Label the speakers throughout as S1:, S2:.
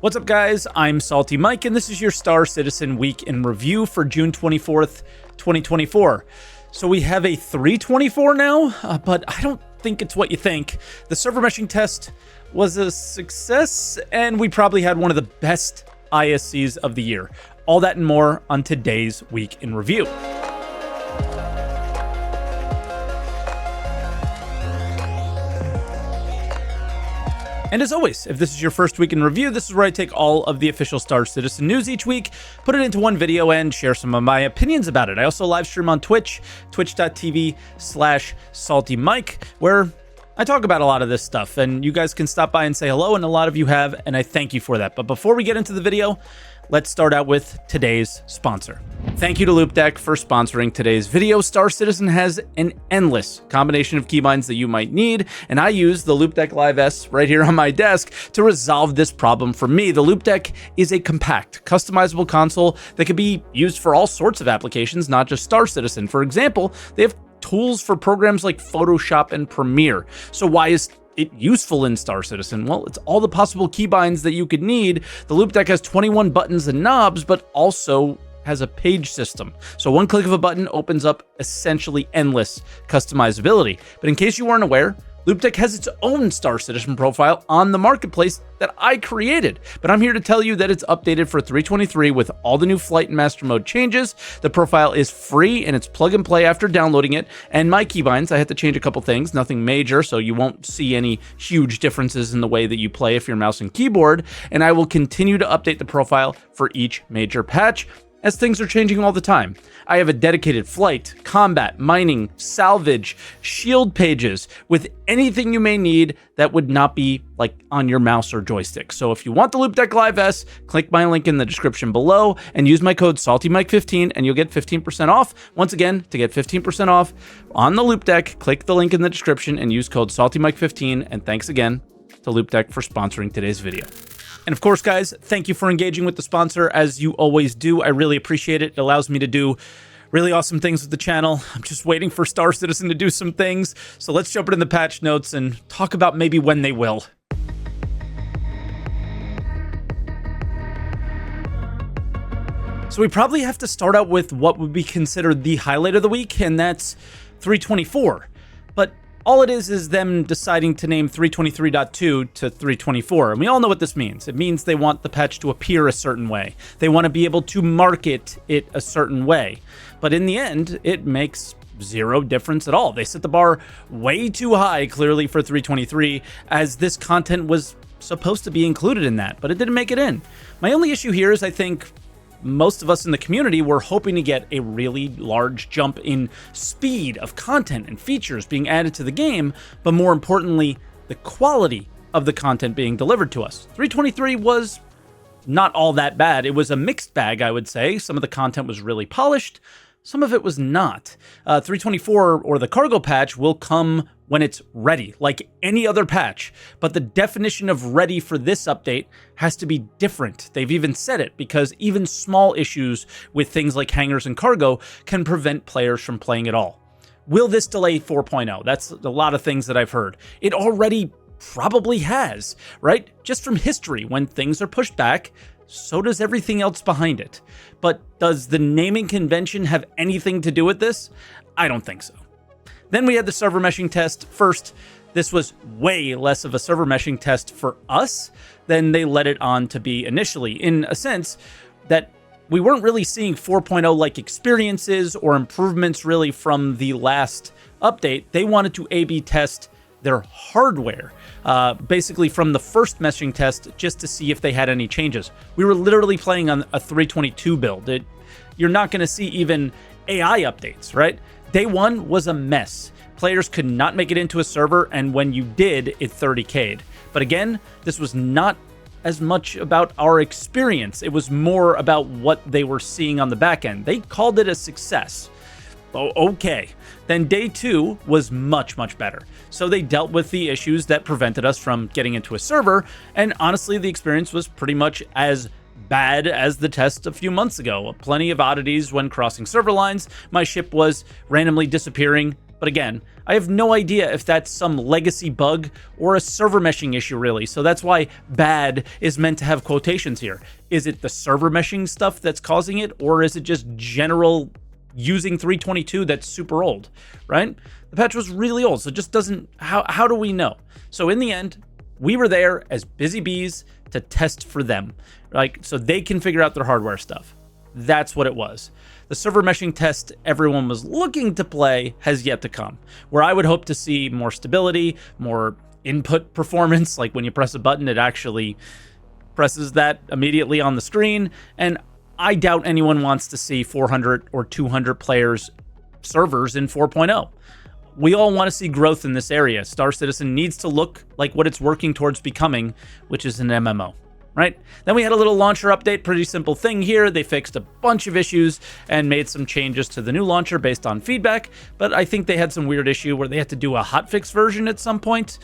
S1: What's up, guys? I'm SaltEMike, and this is your Star Citizen Week in Review for June 24th, 2024. So we have a 324 now, but I don't think it's what you think. The server meshing test was a success, and we probably had one of the best ISCs of the year. All that and more on today's Week in Review. And as always, if this is your first week in review, this is where I take all of the official Star Citizen news each week, put it into one video, and share some of my opinions about it. I also live stream on Twitch, twitch.tv/SaltEMike, where I talk about a lot of this stuff, and you guys can stop by and say hello, and a lot of you have, and I thank you for that. But before we get into the video, let's start out with today's sponsor. Thank you to Loupedeck for sponsoring today's video. Star Citizen has an endless combination of keybinds that you might need, and I use the Loupedeck Live S right here on my desk to resolve this problem for me. The Loupedeck is a compact, customizable console that can be used for all sorts of applications, not just Star Citizen. For example, they have tools for programs like Photoshop and Premiere. So why is it useful in Star Citizen? Well, it's all the possible keybinds that you could need. The Loupedeck has 21 buttons and knobs, but also has a page system. So one click of a button opens up essentially endless customizability. But in case you weren't aware, Loupedeck has its own Star Citizen profile on the marketplace that I created. But I'm here to tell you that it's updated for 3.23 with all the new flight and master mode changes. The profile is free and it's plug and play after downloading it. And my keybinds, I had to change a couple things, nothing major, so you won't see any huge differences in the way that you play if you're mouse and keyboard. And I will continue to update the profile for each major patch, as things are changing all the time. I have a dedicated flight, combat, mining, salvage, shield pages with anything you may need that would not be like on your mouse or joystick. So if you want the Loupedeck Live S, click my link in the description below and use my code SaltEMike15 and you'll get 15% off. Once again, to get 15% off on the Loupedeck, click the link in the description and use code SaltEMike15. And thanks again to Loupedeck for sponsoring today's video. And of course, guys, thank you for engaging with the sponsor as you always do. I really appreciate it. It allows me to do really awesome things with the channel. I'm just waiting for Star Citizen to do some things. So let's jump into the patch notes and talk about maybe when they will. So we probably have to start out with what would be considered the highlight of the week, and that's 324. But all it is them deciding to name 323.2 to 324. And we all know what this means. It means they want the patch to appear a certain way. They want to be able to market it a certain way. But in the end, it makes zero difference at all. They set the bar way too high, clearly, for 323, as this content was supposed to be included in that, but it didn't make it in. My only issue here is I think most of us in the community were hoping to get a really large jump in speed of content and features being added to the game, but more importantly, the quality of the content being delivered to us. 323 was not all that bad. It was a mixed bag, I would say. Some of the content was really polished, some of it was not. 324, or the cargo patch, will come when it's ready, like any other patch. But the definition of ready for this update has to be different. They've even said it, because even small issues with things like hangars and cargo can prevent players from playing at all. Will this delay 4.0? That's a lot of things that I've heard. It already probably has, right? Just from history, when things are pushed back, so does everything else behind it. But does the naming convention have anything to do with this? I don't think so. Then we had the server meshing test. First, this was way less of a server meshing test for us than they let it on to be initially, in a sense that we weren't really seeing 4.0 like experiences or improvements really from the last update. They wanted to A/B test their hardware, basically from the first meshing test, just to see if they had any changes. We were literally playing on a 322 build. You're not going to see even AI updates, right? Day one was a mess. Players could not make it into a server, and when you did, it 30K'd. But again, this was not as much about our experience. It was more about what they were seeing on the back end. They called it a success. Oh, okay. Then day two was much, much better. So they dealt with the issues that prevented us from getting into a server, and honestly, the experience was pretty much as bad as the test a few months ago. Plenty of oddities when crossing server lines. My ship was randomly disappearing But again, I have no idea if that's some legacy bug or a server meshing issue really. So that's why bad is meant to have quotations here. Is it the server meshing stuff that's causing it, or is it just general using 322 that's super old, right? The patch was really old, so it just doesn't, how do we know? So in the end, we were there as busy bees to test for them, like, so they can figure out their hardware stuff. That's what it was. The server meshing test everyone was looking to play has yet to come, where I would hope to see more stability, more input performance, like when you press a button, it actually presses that immediately on the screen. And I doubt anyone wants to see 400 or 200 players servers in 4.0. We all want to see growth in this area. Star Citizen needs to look like what it's working towards becoming, which is an MMO. Right? Then we had a little launcher update, pretty simple thing here. They fixed a bunch of issues and made some changes to the new launcher based on feedback, but I think they had some weird issue where they had to do a hotfix version at some point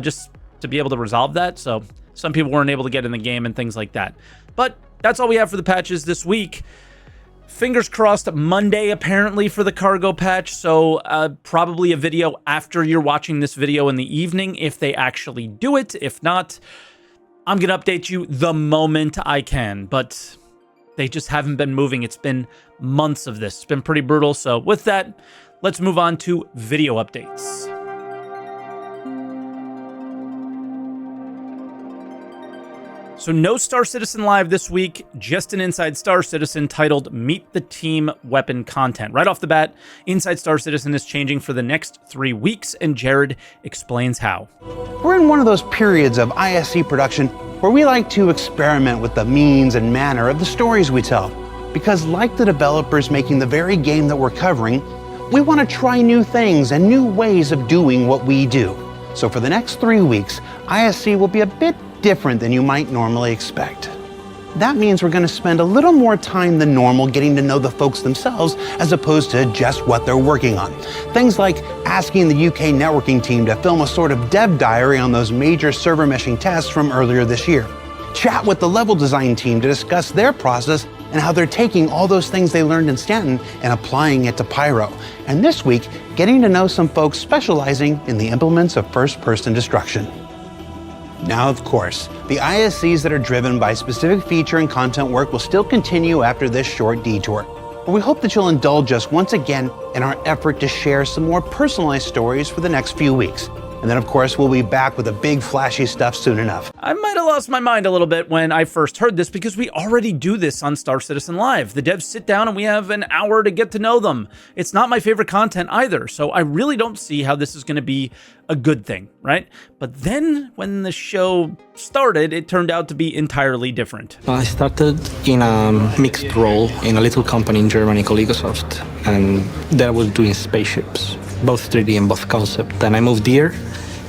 S1: just to be able to resolve that. So some people weren't able to get in the game and things like that. But that's all we have for the patches this week. Fingers crossed, Monday apparently for the cargo patch, so probably a video after you're watching this video in the evening if they actually do it. If not, I'm going to update you the moment I can, but they just haven't been moving. It's been months of this. It's been pretty brutal. So with that, let's move on to video updates. So no Star Citizen Live this week, just an Inside Star Citizen titled Meet the Team Weapon Content. Right off the bat, Inside Star Citizen is changing for the next 3 weeks, and Jared explains how.
S2: We're in one of those periods of ISC production where we like to experiment with the means and manner of the stories we tell. Because like the developers making the very game that we're covering, we want to try new things and new ways of doing what we do. So for the next 3 weeks, ISC will be a bit different than you might normally expect. That means we're going to spend a little more time than normal getting to know the folks themselves as opposed to just what they're working on. Things like asking the UK networking team to film a sort of dev diary on those major server meshing tests from earlier this year. Chat with the level design team to discuss their process and how they're taking all those things they learned in Stanton and applying it to Pyro. And this week, getting to know some folks specializing in the implements of first-person destruction. Now, of course, the ISCs that are driven by specific feature and content work will still continue after this short detour. But we hope that you'll indulge us once again in our effort to share some more personalized stories for the next few weeks. And then, of course, we'll be back with the big flashy stuff soon enough.
S1: I might have lost my mind a little bit when I first heard this because we already do this on Star Citizen Live. The devs sit down and we have an hour to get to know them. It's not my favorite content either, so I really don't see how this is going to be a good thing, right? But then when the show started, it turned out to be entirely different.
S3: I started in a mixed role in a little company in Germany called Egosoft, and there I was doing spaceships, both 3D and both concept. And I moved here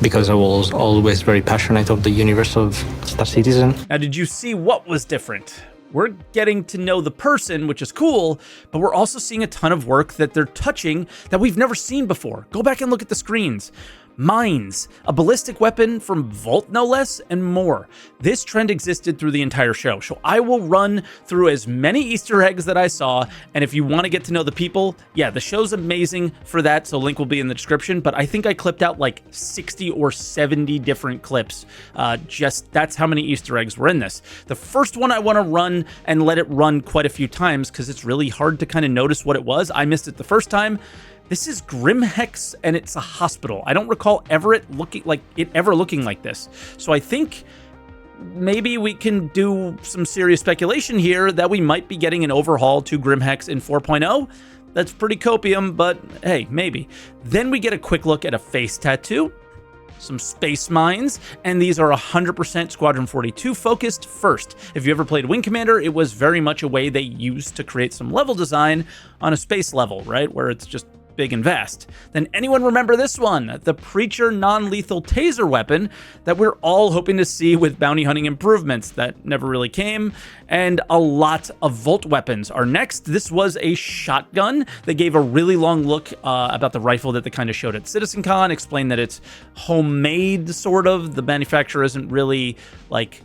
S3: because I was always very passionate of the universe of Star Citizen.
S1: Now, did you see what was different? We're getting to know the person, which is cool, but we're also seeing a ton of work that they're touching that we've never seen before. Go back and look at the screens. Mines, a ballistic weapon from Volt no less, and more. This trend existed through the entire show, so I will run through as many Easter eggs that I saw, and if you want to get to know the people, yeah, the show's amazing for that, so link will be in the description, but I think I clipped out like 60 or 70 different clips. Just that's how many Easter eggs were in this. The first one I want to run and let it run quite a few times because it's really hard to kind of notice what it was. I missed it the first time. This is Grimhex, and it's a hospital. I don't recall ever looking like this. So I think maybe we can do some serious speculation here that we might be getting an overhaul to Grimhex in 4.0. That's pretty copium, but hey, maybe. Then we get a quick look at a face tattoo, some space mines, and these are 100% Squadron 42 focused first. If you ever played Wing Commander, it was very much a way they used to create some level design on a space level, right? Where it's just big and vast. Then anyone remember this one? The Preacher non-lethal taser weapon that we're all hoping to see with bounty hunting improvements that never really came. And a lot of Volt weapons are next. This was a shotgun. They gave a really long look about the rifle that they kind of showed at CitizenCon, explained that it's homemade, sort of. The manufacturer isn't really like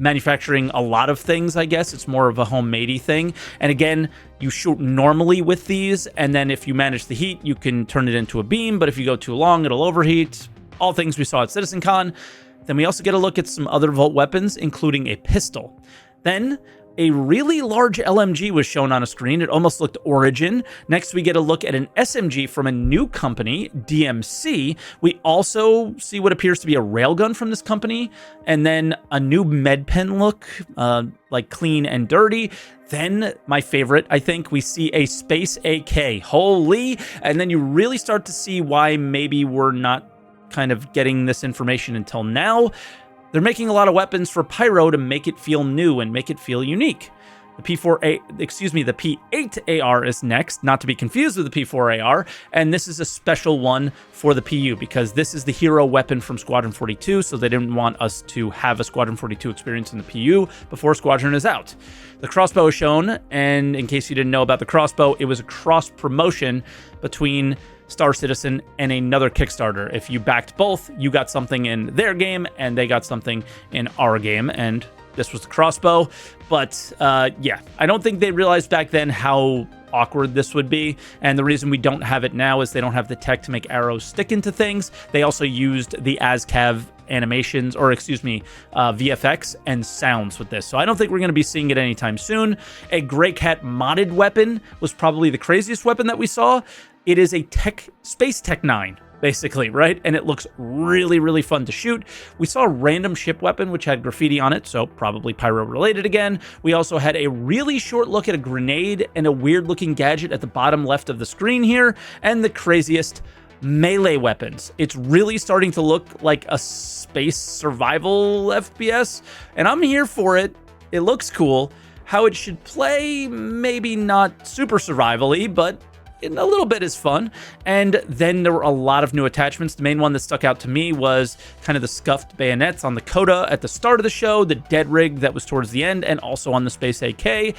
S1: manufacturing a lot of things, I guess. It's more of a homemade-y thing. And again, you shoot normally with these, and then if you manage the heat, you can turn it into a beam, but if you go too long, it'll overheat. All things we saw at CitizenCon. Then we also get a look at some other Vault weapons, including a pistol. Then a really large LMG was shown on a screen. It almost looked Origin. Next, we get a look at an SMG from a new company, DMC. We also see what appears to be a railgun from this company, and then a new med pen look, like clean and dirty. Then, my favorite, I think, we see a Space AK. Holy! And then you really start to see why maybe we're not kind of getting this information until now. They're making a lot of weapons for Pyro to make it feel new and make it feel unique. The P8 AR is next, not to be confused with the P4 AR, and this is a special one for the PU because this is the hero weapon from Squadron 42, so they didn't want us to have a Squadron 42 experience in the PU before Squadron is out. The crossbow is shown, and in case you didn't know about the crossbow, it was a cross-promotion between Star Citizen and another Kickstarter. If you backed both, you got something in their game, and they got something in our game, and this was the crossbow. But yeah, I don't think they realized back then how awkward this would be, and the reason we don't have it now is they don't have the tech to make arrows stick into things. They also used the ASCAV animations, or excuse me, VFX and sounds with this. So I don't think we're going to be seeing it anytime soon. A Grey Cat modded weapon was probably the craziest weapon that we saw. It is a Space Tech 9, basically, right? And it looks really, really fun to shoot. We saw a random ship weapon, which had graffiti on it, so probably pyro-related again. We also had a really short look at a grenade and a weird-looking gadget at the bottom left of the screen here, and the craziest melee weapons. It's really starting to look like a space survival FPS, and I'm here for it. It looks cool. How it should play, maybe not super survival-y, but a little bit is fun. And then there were a lot of new attachments. The main one that stuck out to me was kind of the scuffed bayonets on the Coda at the start of the show, the dead rig that was towards the end, and also on the Space AK.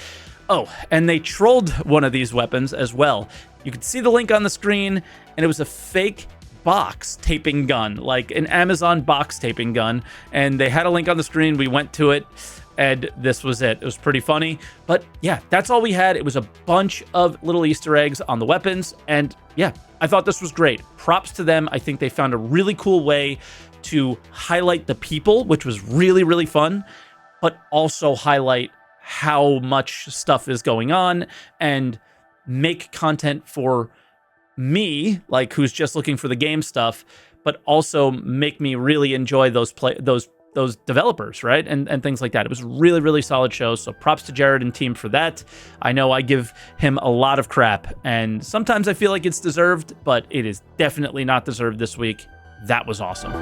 S1: Oh, and they trolled one of these weapons as well. You could see the link on the screen, and it was a fake box taping gun, like an Amazon box taping gun. And they had a link on the screen. We went to it, and this was it. It was pretty funny. But yeah, that's all we had. It was a bunch of little Easter eggs on the weapons. And yeah, I thought this was great. Props to them. I think they found a really cool way to highlight the people, which was really, really fun, but also highlight how much stuff is going on and make content for me, like who's just looking for the game stuff, but also make me really enjoy those developers, right? And things like that. It was a really, really solid show. So props to Jared and team for that. I know I give him a lot of crap, and sometimes I feel like it's deserved, but it is definitely not deserved this week. That was awesome.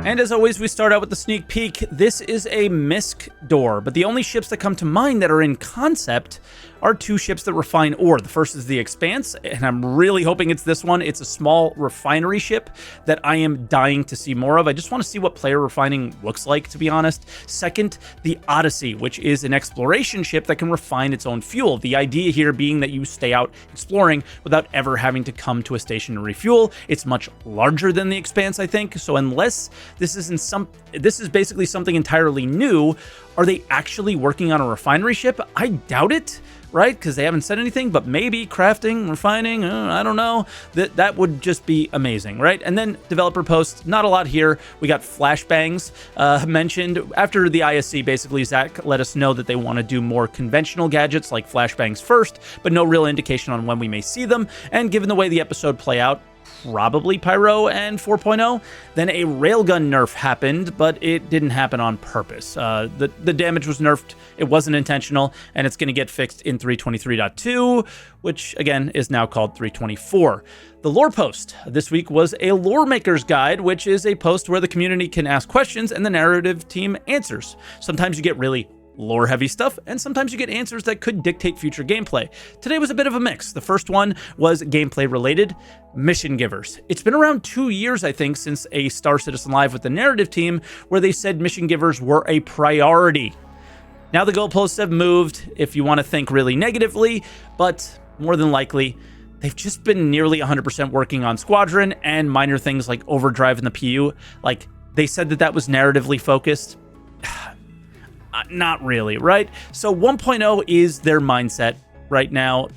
S1: And as always, we start out with the sneak peek. This is a MISC door, but the only ships that come to mind that are in concept are two ships that refine ore. The first is the Expanse, and I'm really hoping it's this one. It's a small refinery ship that I am dying to see more of. I just want to see what player refining looks like, to be honest. Second, the Odyssey, which is an exploration ship that can refine its own fuel. The idea here being that you stay out exploring without ever having to come to a station to refuel. It's much larger than the Expanse, I think. So unless this is basically something entirely new, are they actually working on a refinery ship? I doubt it, right? Because they haven't said anything, but maybe crafting, refining, I don't know. That would just be amazing, right? And then developer posts, not a lot here. We got flashbangs mentioned. After the ISC, basically, Zach let us know that they want to do more conventional gadgets like flashbangs first, but no real indication on when we may see them. And given the way the episode play out, probably Pyro and 4.0. Then a Railgun nerf happened, but it didn't happen on purpose. The damage was nerfed, it wasn't intentional, and it's going to get fixed in 323.2, which again is now called 324. The lore post this week was a Loremakers guide, which is a post where the community can ask questions and the narrative team answers. Sometimes you get really lore-heavy stuff, and sometimes you get answers that could dictate future gameplay. Today was a bit of a mix. The first one was gameplay-related, mission givers. It's been around 2 years, I think, since a Star Citizen Live with the narrative team where they said mission givers were a priority. Now the goalposts have moved, if you want to think really negatively, but more than likely, they've just been nearly 100% working on Squadron and minor things like Overdrive and the PU. Like, they said that was narratively focused. Not really, right? So 1.0 is their mindset right now.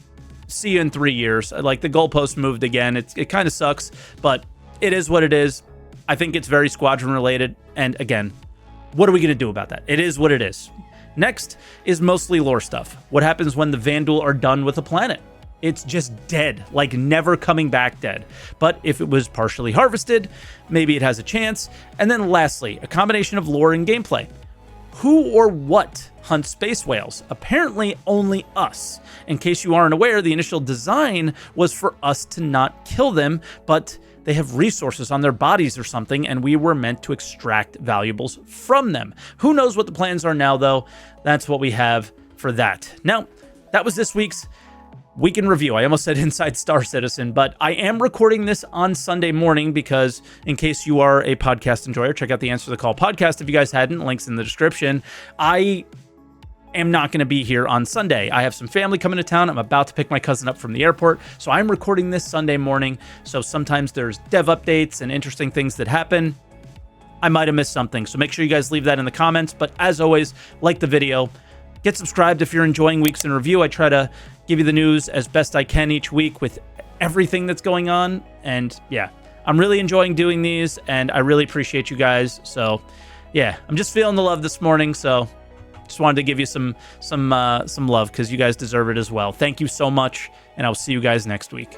S1: See you in 3 years. Like, the goalpost moved again. It kind of sucks, but it is what it is. I think it's very Squadron related. And again, what are we going to do about that? It is what it is. Next is mostly lore stuff. What happens when the Vandal are done with a planet? It's just dead, like never coming back dead. But if it was partially harvested, maybe it has a chance. And then lastly, a combination of lore and gameplay. Who or what hunts space whales? Apparently only us. In case you aren't aware, the initial design was for us to not kill them, but they have resources on their bodies or something, and we were meant to extract valuables from them. Who knows what the plans are now, though? That's what we have for that. Now, that was this week's Week in Review. I almost said Inside Star Citizen, but I am recording this on Sunday morning because, in case you are a podcast enjoyer, check out the Answer the Call podcast if you guys hadn't. Links in the description. I am not going to be here on Sunday. I have some family coming to town. I'm about to pick my cousin up from the airport, so I'm recording this Sunday morning. So sometimes there's dev updates and interesting things that happen. I might have missed something, so make sure you guys leave that in the comments. But as always, like the video. Get subscribed if you're enjoying Weeks in Review. I try to give you the news as best I can each week with everything that's going on. And yeah, I'm really enjoying doing these, and I really appreciate you guys. So yeah, I'm just feeling the love this morning. So just wanted to give you some love because you guys deserve it as well. Thank you so much, and I'll see you guys next week.